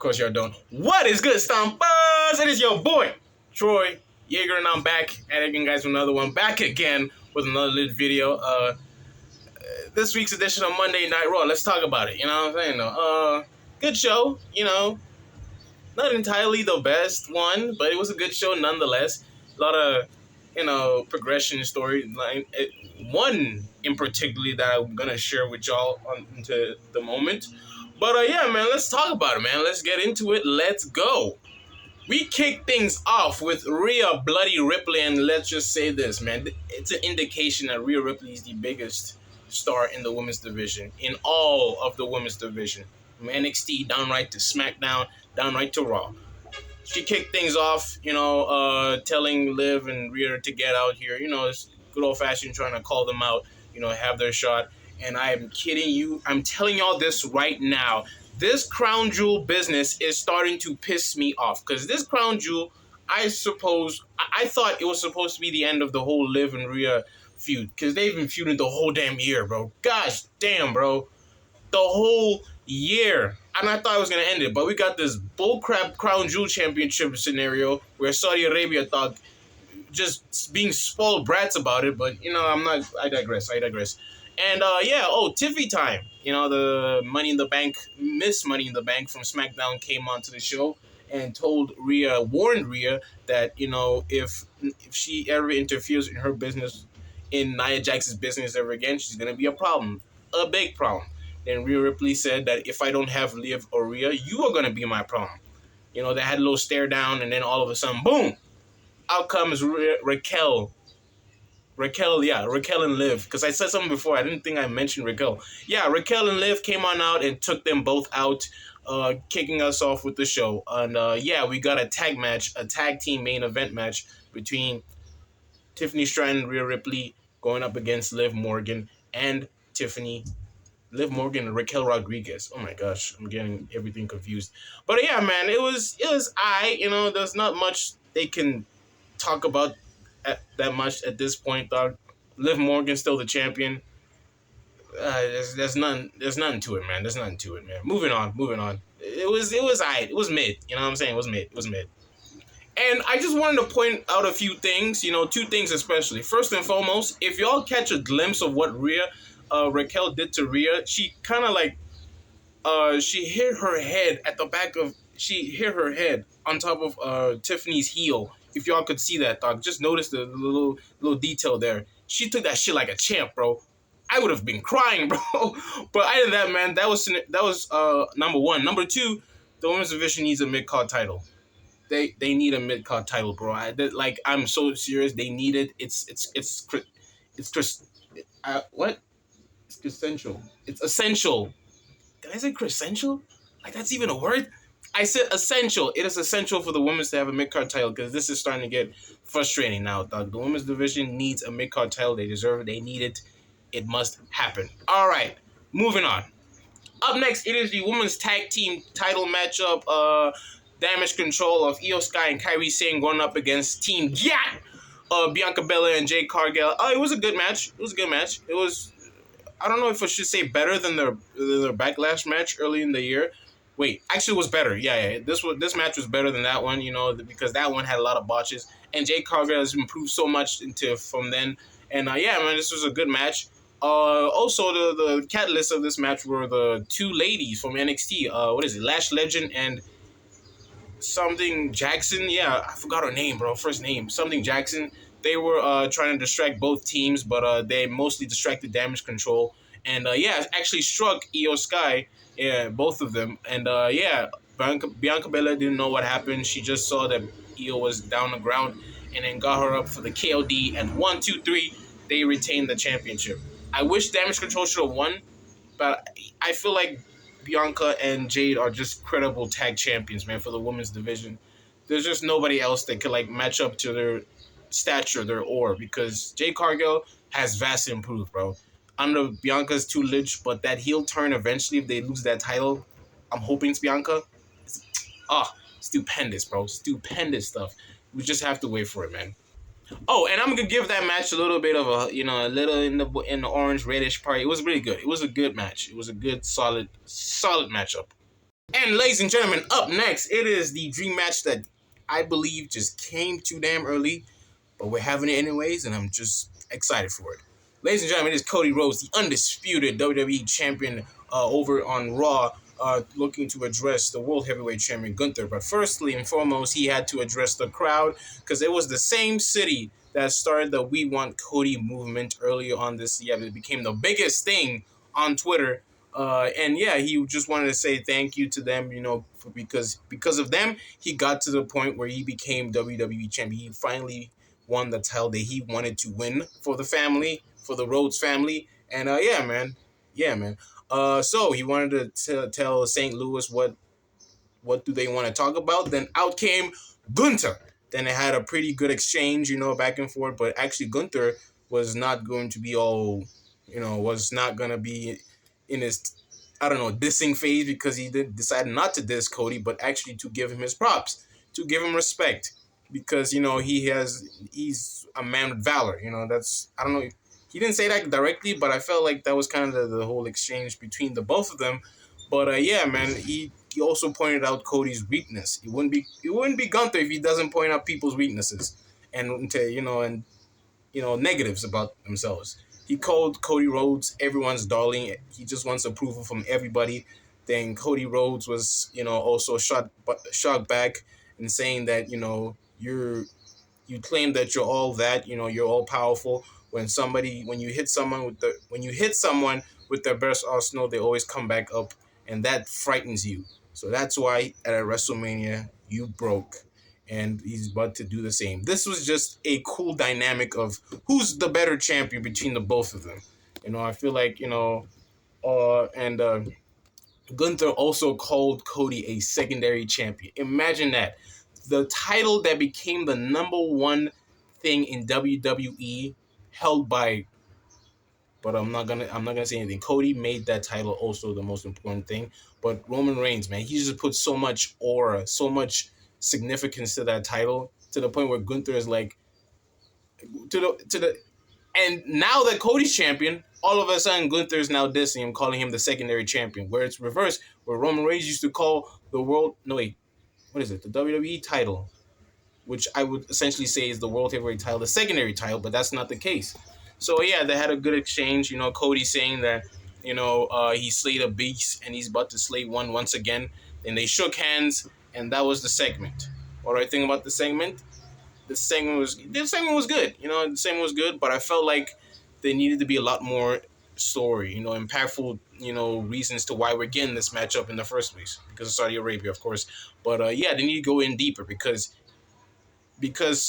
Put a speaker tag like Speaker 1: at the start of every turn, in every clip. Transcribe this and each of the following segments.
Speaker 1: Of course, y'all don't. What is good, Stompers? It is your boy, Troy Yeager, and I'm back at it again, guys, with another one. Back again with another lit video. This week's edition of Monday Night Raw. Let's talk about it. You know what I'm saying? Good show. You know, not entirely the best one, but it was a good show nonetheless. A lot of, progression storyline. One in particular that I'm gonna share with y'all into the moment. But yeah, man, let's talk about it, man. Let's get into it. Let's go. We kick things off with Rhea Bloody Ripley, and let's just say this, man. It's an indication that Rhea Ripley is the biggest star in the women's division, in all of the women's division. From NXT, downright to SmackDown, downright to Raw. She kicked things off, telling Liv and Rhea to get out here. It's good old-fashioned trying to call them out, have their shot. And I am kidding you. I'm telling y'all this right now. This crown jewel business is starting to piss me off. Because this crown jewel, I thought it was supposed to be the end of the whole Liv and Rhea feud. Because they've been feuding the whole damn year, bro. Gosh damn, bro. The whole year. And I thought I was going to end it. But we got this bullcrap crown jewel championship scenario where Saudi Arabia thought just being spoiled brats about it. But, I digress. And, Tiffy time. The Money in the Bank, Miss Money in the Bank from SmackDown came onto the show and warned Rhea that, if she ever interferes in her business, in Nia Jax's business ever again, she's going to be a problem. A big problem. Then Rhea Ripley said that if I don't have Liv or Rhea, you are going to be my problem. They had a little stare down, and then all of a sudden, boom! Out comes Raquel and Liv. Because I said something before. I didn't think I mentioned Raquel. Yeah, Raquel and Liv came on out and took them both out, kicking us off with the show. And, we got a tag team main event match between Tiffany Stratton and Rhea Ripley going up against Liv Morgan and Liv Morgan and Raquel Rodriguez. Oh, my gosh. I'm getting everything confused. But, yeah, man, it was there's not much they can talk about that much at this point, dog. Liv Morgan's still the champion. There's nothing to it, man. Moving on. It was aight. It was mid. You know what I'm saying? It was mid. And I just wanted to point out a few things, two things especially. First and foremost, if y'all catch a glimpse of what Raquel did to Rhea, she kind of she hit her head on top of Tiffany's heel. If y'all could see that, dog, just notice the little detail there. She took that shit like a champ, bro. I would have been crying, bro. But other than that, man, that was number one. Number two, the women's division needs a mid-card title. They need a mid-card title, bro. I'm so serious. They need it. It's essential. It's essential. Did I say crescential? Like, that's even a word? I said essential. It is essential for the women's to have a mid-card title because this is starting to get frustrating now, dog. The women's division needs a mid-card title. They deserve it. They need it. It must happen. All right, moving on. Up next, it is the women's tag team title matchup. Damage Control of Io Sky and Kairi Sane going up against Team Gat. Bianca Belair and Jade Cargill. It was a good match. It was, I don't know if I should say better than their Backlash match early in the year. Wait, actually it was better. Yeah. This match was better than that one, because that one had a lot of botches. And Jade Cargill has improved so much from then. And man, this was a good match. Also, the catalyst of this match were the two ladies from NXT. Lash Legend and something Jackson. Yeah, I forgot her name, bro. First name, something Jackson. They were trying to distract both teams, but they mostly distracted Damage Control. And actually struck Io Sky. Yeah, both of them. And Bianca Belair didn't know what happened. She just saw that Io was down the ground and then got her up for the KOD. And 1, 2, 3, they retained the championship. I wish Damage Control should have won, but I feel like Bianca and Jade are just credible tag champions, man, for the women's division. There's just nobody else that could match up to their stature, their aura, because Jade Cargill has vastly improved, bro. Under Bianca's too lich, but that heel turn eventually, if they lose that title, I'm hoping it's Bianca. Stupendous, bro. Stupendous stuff. We just have to wait for it, man. Oh, and I'm gonna give that match a little bit of a little in the orange reddish part. It was really good. It was a good match. It was a good solid matchup. And ladies and gentlemen, up next, it is the dream match that I believe just came too damn early, but we're having it anyways, and I'm just excited for it. Ladies and gentlemen, it is Cody Rhodes, the undisputed WWE champion over on Raw, looking to address the World Heavyweight Champion Gunther. But firstly and foremost, he had to address the crowd because it was the same city that started the We Want Cody movement earlier on this year. It became the biggest thing on Twitter. And yeah, he just wanted to say thank you to them, because of them, he got to the point where he became WWE champion. He finally won the title that he wanted to win for the family, for the Rhodes family. And yeah, man. So he wanted to tell St. Louis what do they want to talk about. Then out came Gunther. Then they had a pretty good exchange, back and forth. But actually, Gunther was not going to be was not going to be in his, I don't know, dissing phase, because he decided not to diss Cody, but actually to give him his props, to give him respect, because he's a man with valor. That's, I don't know. He didn't say that directly, but I felt like that was kind of the whole exchange between the both of them. But yeah, man, he also pointed out Cody's weakness. It wouldn't be Gunther if he doesn't point out people's weaknesses and negatives about themselves. He called Cody Rhodes everyone's darling. He just wants approval from everybody. Then Cody Rhodes was, also shot back and saying that, you claim that you're all that, you're all powerful. When you hit someone with their best arsenal, they always come back up, and that frightens you. So that's why at a WrestleMania you broke, and he's about to do the same. This was just a cool dynamic of who's the better champion between the both of them. I feel like, and Gunther also called Cody a secondary champion. Imagine that. The title that became the number one thing in WWE, held by, but I'm not gonna say anything. Cody made that title also the most important thing. But Roman Reigns, man, he just put so much aura, so much significance to that title, to the point where Gunther is like, and now that Cody's champion, all of a sudden Gunther is now dissing him, calling him the secondary champion, where it's reversed, where Roman Reigns used to call the world, no wait, what is it, the WWE title, which I would essentially say is the World Heavyweight title, the secondary title, but that's not the case. So yeah, they had a good exchange. Cody saying that, he slayed a beast and he's about to slay one once again. And they shook hands, and that was the segment. What do I think about the segment? The segment was good. The segment was good, but I felt like there needed to be a lot more story, impactful, reasons to why we're getting this matchup in the first place, because of Saudi Arabia, of course. But yeah, they need to go in deeper, because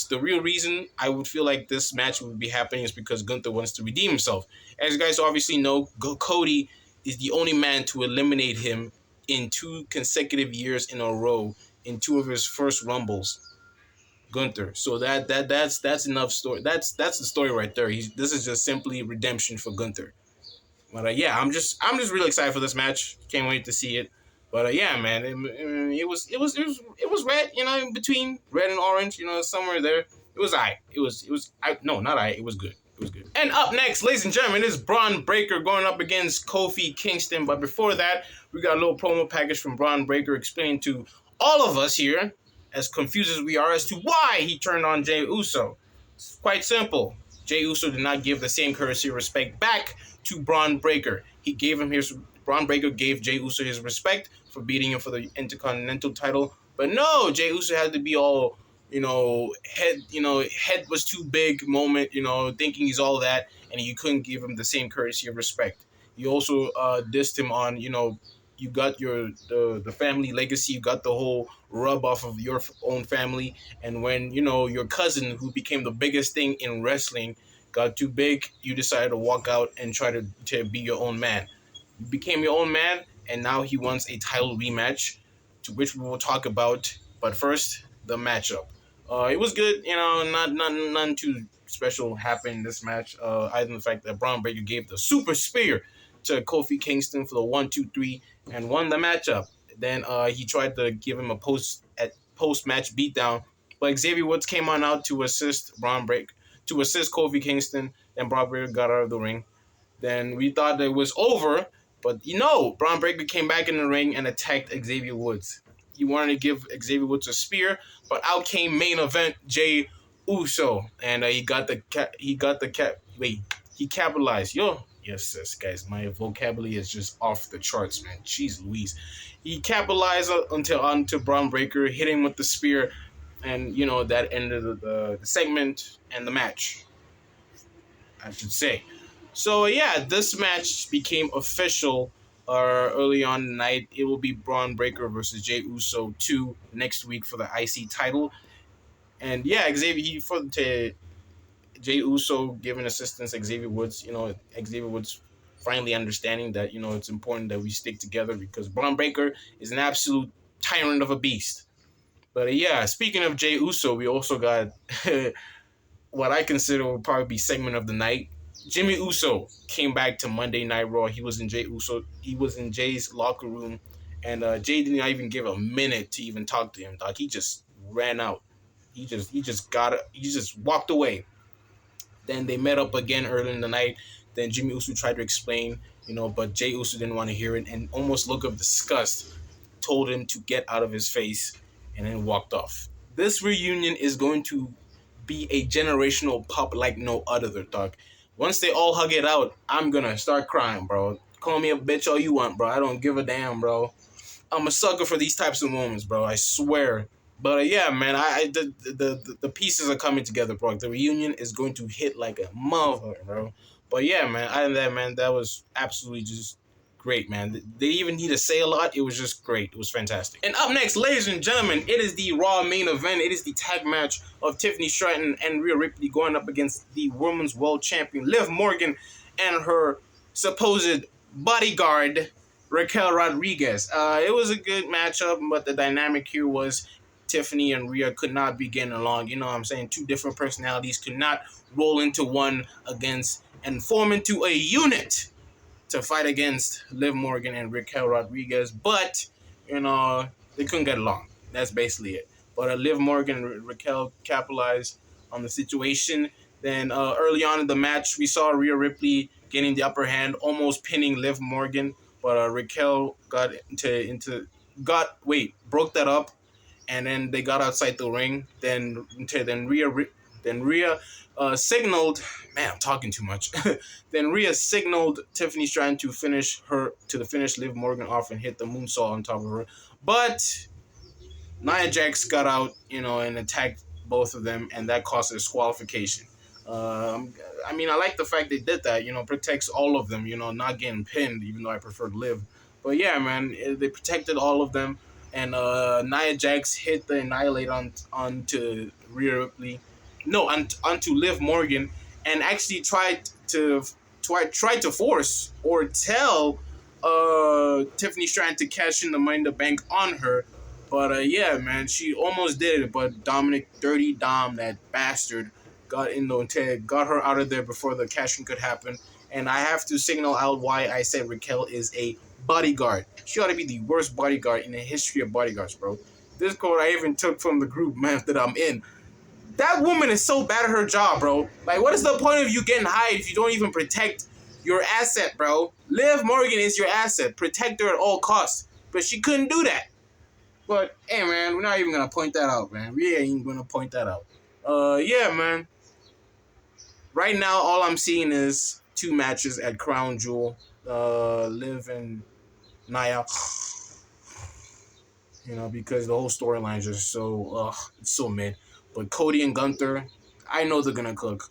Speaker 1: the real reason I would feel like this match would be happening is because Gunther wants to redeem himself. As you guys obviously know, Cody is the only man to eliminate him in 2 consecutive years in a row in 2 of his first Rumbles. Gunther. So that's enough story. That's the story right there. This is just simply redemption for Gunther. But yeah, I'm just really excited for this match. Can't wait to see it. But yeah, man, it was red, in between red and orange, somewhere there. It was it was good. It was good. And up next, ladies and gentlemen, is Braun Breaker going up against Kofi Kingston. But before that, we got a little promo package from Braun Breaker explaining to all of us here, as confused as we are, as to why he turned on Jey Uso. It's quite simple. Jey Uso did not give the same courtesy or respect back to Braun Breaker. Braun Breaker gave Jey Uso his respect for beating him for the Intercontinental title. But no, Jey Uso had to be all, head was too big moment, thinking he's all that, and you couldn't give him the same courtesy of respect. You also dissed him on, you got the family legacy, you got the whole rub off of your own family, and when, your cousin, who became the biggest thing in wrestling, got too big, you decided to walk out and try to be your own man. You became your own man, and now he wants a title rematch, to which we will talk about. But first, the matchup. It was good, nothing too special happened in this match, other than the fact that Braun Breaker gave the super spear to Kofi Kingston for the 1-2-3 and won the matchup. Then he tried to give him a post-match beatdown, but Xavier Woods came on out to assist Kofi Kingston, and Braun Breaker got out of the ring. Then we thought that it was over. But Braun Breaker came back in the ring and attacked Xavier Woods. He wanted to give Xavier Woods a spear, but out came main event Jey Uso, and he capitalized. Yes, guys, my vocabulary is just off the charts, man. Jeez Louise. He capitalized onto Braun Breaker, hit him with the spear, and that ended the segment and the match, I should say. So yeah, this match became official early on tonight. It will be Braun Breaker versus Jey Uso 2 next week for the IC title. And yeah, Jey Uso giving assistance, Xavier Woods. Xavier Woods finally understanding that it's important that we stick together because Braun Breaker is an absolute tyrant of a beast. But yeah, speaking of Jey Uso, we also got what I consider will probably be segment of the night. Jimmy Uso came back to Monday Night Raw. He was in Jay's locker room, and Jay did not even give a minute to even talk to him. Dog, he just ran out. He just walked away. Then they met up again early in the night. Then Jimmy Uso tried to explain, but Jey Uso didn't want to hear it, and almost look of disgust told him to get out of his face, and then walked off. This reunion is going to be a generational pop like no other, dog. Once they all hug it out, I'm gonna start crying, bro. Call me a bitch all you want, bro. I don't give a damn, bro. I'm a sucker for these types of moments, bro. I swear. But yeah, man, the pieces are coming together, bro. The reunion is going to hit like a motherfucker, bro. But yeah, man, other than that, man, that was absolutely just great, man. They even need to say a lot. It was just great. It was fantastic. And up next, ladies and gentlemen, it is the Raw main event. It is the tag match of Tiffany Stratton and Rhea Ripley going up against the Women's World Champion Liv Morgan and her supposed bodyguard Raquel Rodriguez. It was a good matchup, but the dynamic here was Tiffany and Rhea could not be getting along. You know what I'm saying? Two different personalities could not roll into one against and form into a unit to fight against Liv Morgan and Raquel Rodriguez, but they couldn't get along. That's basically it. But Liv Morgan and Raquel capitalized on the situation. Then early on in the match, we saw Rhea Ripley getting the upper hand, almost pinning Liv Morgan, but Raquel broke that up, and then they got outside the ring. Then Rhea signaled. Man, I'm talking too much. Then Rhea signaled Tiffany trying to finish Liv Morgan off and hit the moonsault on top of her. But Nia Jax got out, and attacked both of them, and that caused a disqualification. I like the fact they did that. Protects all of them. Not getting pinned, even though I preferred Liv. But yeah, man, they protected all of them, and Nia Jax hit the Annihilate onto Rhea Ripley. No, onto Liv Morgan, and actually tried to force or tell Tiffany Stratton to cash in the Money in the Bank on her. But yeah, man, she almost did it. But Dirty Dom, that bastard, got her out of there before the cashing could happen. And I have to signal out why I said Raquel is a bodyguard. She ought to be the worst bodyguard in the history of bodyguards, bro. This quote I even took from the group, man, that I'm in. That woman is so bad at her job, bro. Like, what is the point of you getting hired if you don't even protect your asset, bro? Liv Morgan is your asset. Protect her at all costs. But she couldn't do that. But, hey, man, we're not even going to point that out, man. We ain't going to point that out. Yeah, man. Right now, all I'm seeing is 2 matches at Crown Jewel. Liv and Nia. Because the whole storyline is just it's so mid. But Cody and Gunther, I know they're going to cook.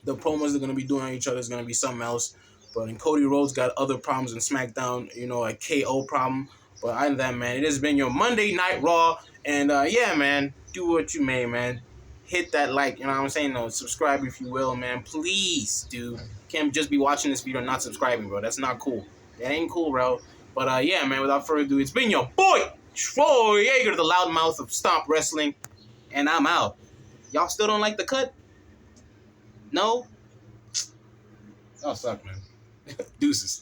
Speaker 1: The promos they're going to be doing on each other is going to be something else. But Cody Rhodes got other problems in SmackDown, a KO problem. But other than that, man, it has been your Monday Night Raw. And yeah, man, do what you may, man. Hit that like, you know what I'm saying? No, subscribe if you will, man. Please, dude. Can't just be watching this video and not subscribing, bro. That's not cool. That ain't cool, bro. But yeah, man, without further ado, it's been your boy, Troy Yeager, the loudmouth of Stomp Wrestling. And I'm out. Y'all still don't like the cut? No? Y'all suck, man. Deuces.